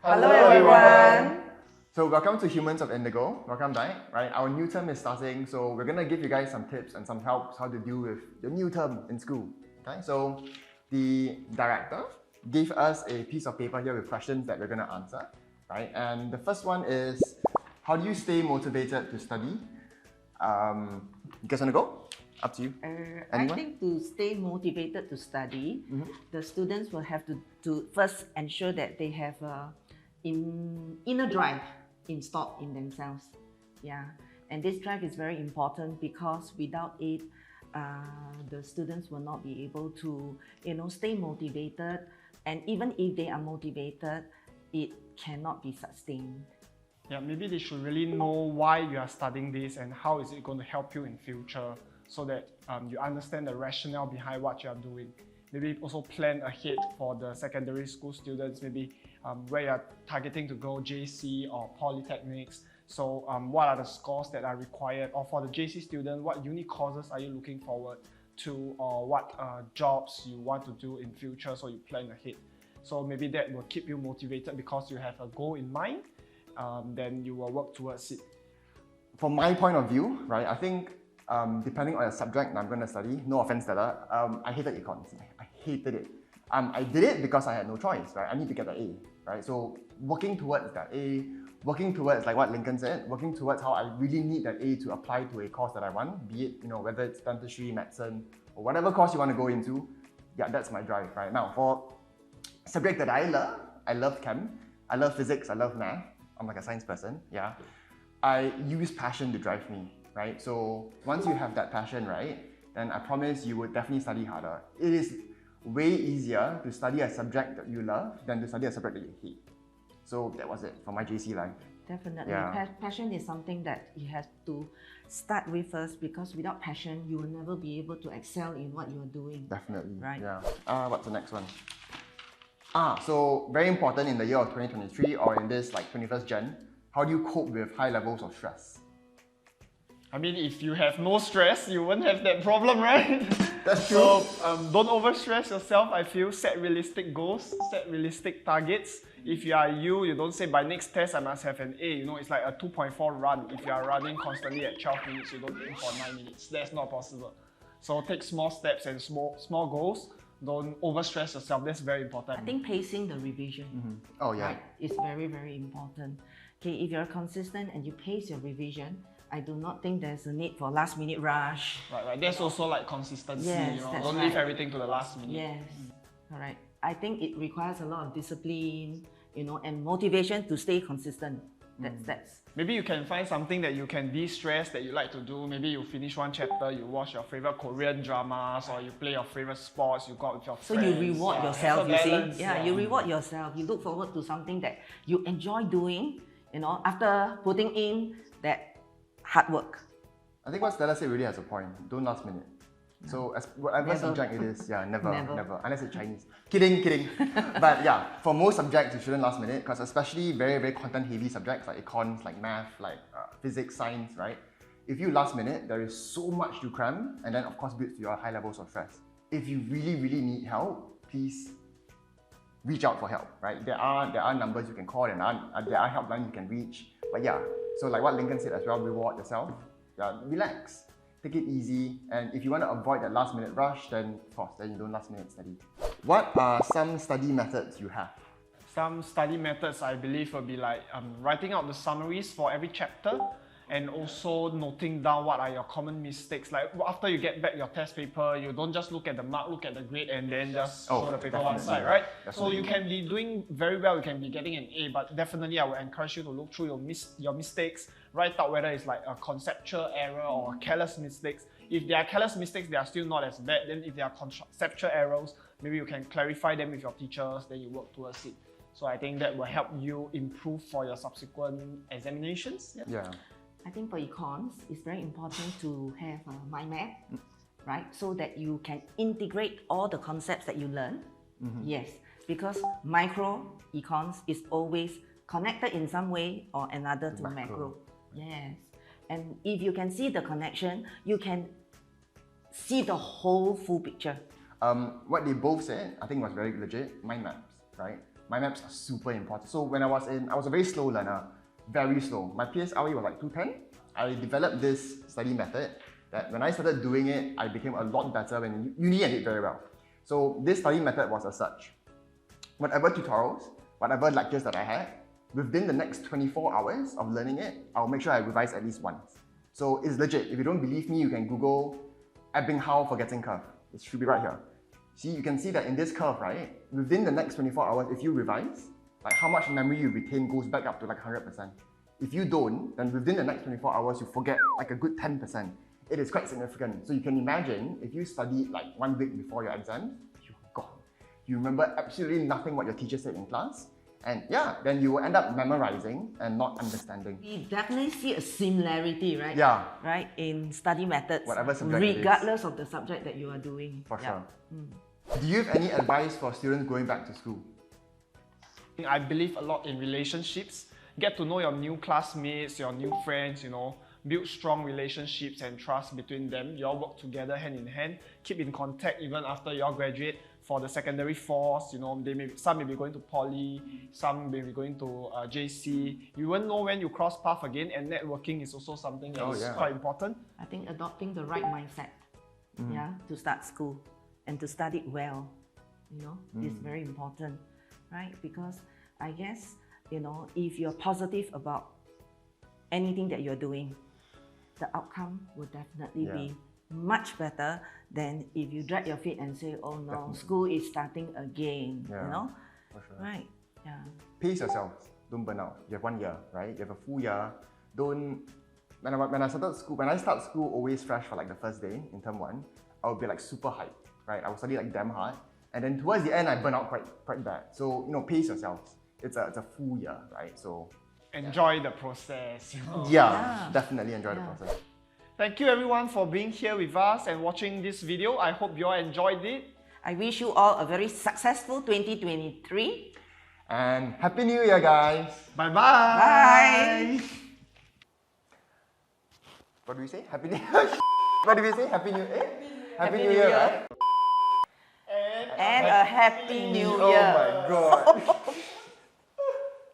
Hello everyone! So welcome to Humans of Indigo. Welcome back. Right, our new term is starting, so we're gonna give you guys some tips and some helps how to deal with the new term in school. Okay, so the director gave us a piece of paper here with questions that we're gonna answer. Right, and the first one is, how do you stay motivated to study? You guys wanna go? Up to you. I think to stay motivated to study, the students will have to first ensure that they have inner drive installed in themselves. Yeah, and this drive is very important because without it, the students will not be able to, stay motivated. And even if they are motivated, it cannot be sustained. Yeah, maybe they should really know why you are studying this and how is it going to help you in future, so that you understand the rationale behind what you are doing. Maybe also plan ahead for the secondary school students, maybe where you're targeting to go JC or polytechnics. So what are the scores that are required? Or for the JC student, what uni courses are you looking forward to, or what jobs you want to do in future, so you plan ahead. So maybe that will keep you motivated because you have a goal in mind, then you will work towards it. From my point of view, right, I think depending on the subject I'm going to study, no offense Stella, I hated econs. I hated it. I did it because I had no choice, right? I need to get the A, right? So working towards that A, working towards, like what Lincoln said, working towards how I really need that A to apply to a course that I want, be it, whether it's dentistry, medicine, or whatever course you want to go into, yeah, that's my drive, right? Now, for subject that I love chem, I love physics, I love math, I'm like a science person, yeah. I use passion to drive me, right? So once you have that passion, right, then I promise you would definitely study harder. It is way easier to study a subject that you love than to study a subject that you hate. So that was it for my JC life. Definitely. Yeah. Passion is something that you have to start with first, because without passion, you will never be able to excel in what you're doing. Definitely. Right. Yeah. What's the next one? So very important in the year of 2023 or in this like 21st gen, how do you cope with high levels of stress? I mean, if you have no stress, you won't have that problem, right? That's true. So don't overstress yourself. I feel set realistic goals, set realistic targets. If you are you don't say by next test I must have an A. It's like a 2.4 run. If you are running constantly at 12 minutes, you don't aim for 9 minutes. That's not possible. So take small steps and small goals. Don't overstress yourself. That's very important. I think pacing the revision Oh yeah. right, is very, very important. Okay, if you're consistent and you pace your revision, I do not think there's a need for last minute rush. Right. That's also like consistency. Yes, that's Don't right. leave everything to the last minute. Yes, correct. I think it requires a lot of discipline, and motivation to stay consistent. That's. Maybe you can find something that you can de-stress that you like to do. Maybe you finish one chapter, you watch your favorite Korean dramas, or you play your favorite sports, you go out with your So friends. you reward yourself, It's a you balance, see? Yeah, you reward yourself. You look forward to something that you enjoy doing, after putting in that hard work. I think what Stella said really has a point. Don't last minute. So whatever Never. subject it is, yeah, never, Never. unless it's Chinese. Kidding. But yeah, for most subjects, you shouldn't last minute, because especially very, very content-heavy subjects like econs, like math, like physics, science, right? If you last minute, there is so much to cram, and then of course builds to your high levels of stress. If you really, really need help, please reach out for help, right? There are numbers you can call, and there are helplines you can reach. But yeah, so like what Lincoln said as well, reward yourself. Relax. Take it easy, and if you want to avoid that last minute rush, then of course, then you don't last minute study. What are some study methods you have? Some study methods I believe will be like writing out the summaries for every chapter, and also noting down what are your common mistakes. Like after you get back your test paper, you don't just look at the mark, look at the grade, and then just show the paper one side, right? So you can be doing very well, you can be getting an A, but definitely I would encourage you to look through your mistakes, write out whether it's like a conceptual error or careless mistakes. If they are careless mistakes, they are still not as bad. Then if they are conceptual errors, maybe you can clarify them with your teachers, then you work towards it. So I think that will help you improve for your subsequent examinations. Yeah. I think for econs, it's very important to have a mind map, right? So that you can integrate all the concepts that you learn. Yes, because micro econs is always connected in some way or another to macro. Yes, and if you can see the connection, you can see the whole full picture. What they both said, I think was very legit. Mind maps, right? mind maps are super important. So when I was a very slow learner, very slow. My PSLE was like 210. I developed this study method that when I started doing it, I became a lot better when uni and did very well. So this study method was as such. Whatever tutorials, whatever lectures that I had, within the next 24 hours of learning it, I'll make sure I revise at least once. So it's legit. If you don't believe me, you can Google Ebbinghaus forgetting curve. It should be right here. See, you can see that in this curve, right? Within the next 24 hours, if you revise, like how much memory you retain goes back up to like 100%. If you don't, then within the next 24 hours, you forget like a good 10%. It is quite significant. So you can imagine if you study like 1 week before your exam, you're gone. You remember absolutely nothing what your teacher said in class. And yeah, then you will end up memorizing and not understanding. We definitely see a similarity, right? Yeah. Right, in study methods. Whatever subject it is. Regardless of the subject that you are doing. For Yeah. sure. Do you have any advice for students going back to school? I believe a lot in relationships. Get to know your new classmates, your new friends, build strong relationships and trust between them. You all work together hand in hand. Keep in contact even after you all graduate. For the secondary fours, some may be going to poly, some may be going to JC. You won't know when you cross path again, and networking is also something that is quite important. I think adopting the right mindset, to start school and to study well, is very important, right? Because I guess, if you're positive about anything that you're doing, the outcome will definitely be much better than if you drag your feet and say, oh no, definitely. School is starting again, For sure. Right, yeah. Pace yourself, don't burn out. You have 1 year, right? You have a full year. When I start school always fresh for like the first day in term 1, I would be like super hyped, right? I would study like damn hard. And then towards the end, I burn out quite bad. So, pace yourselves. It's a full year, right? So enjoy the process. Definitely enjoy the process. Thank you everyone for being here with us and watching this video. I hope you all enjoyed it. I wish you all a very successful 2023. And Happy New Year, guys. Bye-bye. Bye. What do we say? Happy New Year? What do we say? Happy New Year? Happy New Year, right? And a Happy New Year. Oh my god.